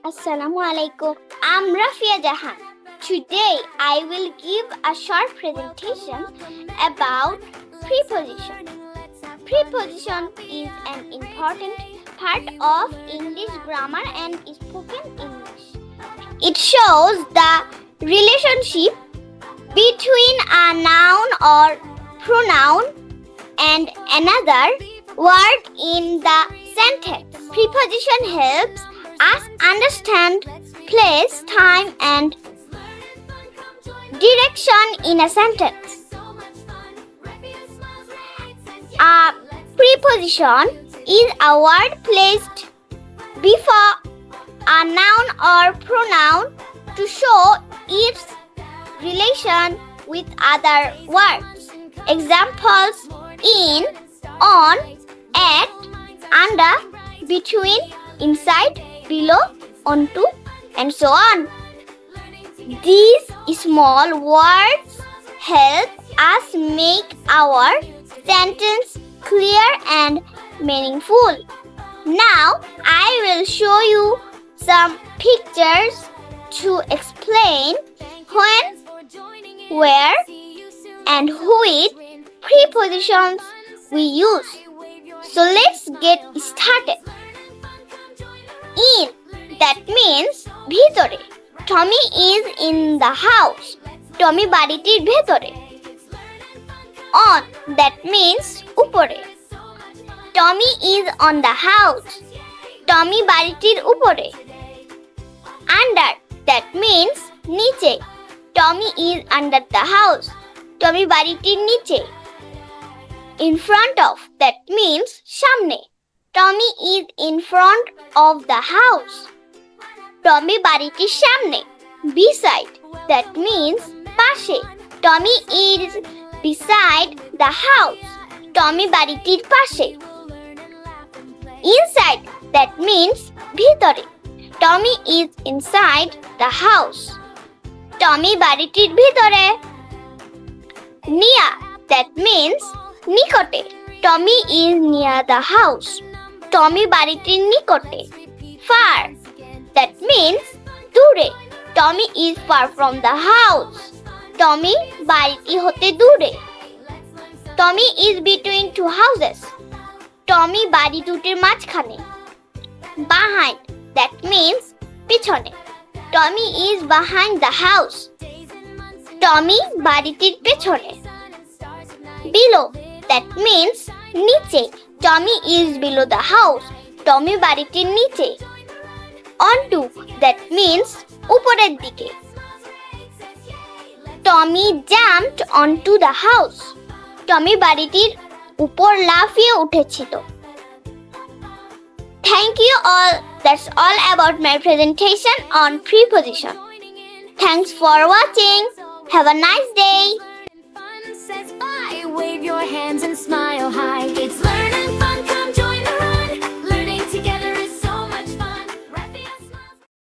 Assalamu Alaikum. I'm Rafia Jahan. Today I will give a short presentation about preposition. Preposition is an important part of English grammar and spoken English. It shows the relationship between a noun or pronoun and another word in the sentence. Preposition helps us understand place, time, and direction in a sentence. A preposition is a word placed before a noun or pronoun to show its relation with other words. Examples: in, on, at, under, between, inside, below, onto, and so on. These small words help us make our sentence clear and meaningful. Now I will show you some pictures to explain when, where, and which prepositions we use. So let's get started. In, that means bhitore. Tommy is in the house. Tommy baritir bhetore. On, that means upore. Tommy is on the house. Tommy baritir upore. Under, that means niche. Tommy is under the house. Tommy baritir niche. In front of, that means shamne. Tommy is in front of the house. Tommy baritir shamne. Beside, that means pashe. Tommy is beside the house. Tommy baritir pashe. Inside, that means bhitore. Tommy is inside the house. Tommy baritir bhitore. Near, that means nikote. Tommy is near the house. Tommy baritir nikote. Far, that means dure. Tommy is far from the house. Tommy bariti hote dure. Tommy is between two houses. Tommy bari dutir majkhane. Behind, that means pichone. Tommy is behind the house. Tommy baritir pechone. Below, that means niche. Tommy is below the house. Tommy baritir niche. Onto, that means uporer dike. Tommy jumped onto the house. Tommy baritir upor লাফিয়ে উঠেছিল. Thank you all. That's all about my presentation on preposition. Thanks for watching. Have a nice day. Wave your hands and smile high. It's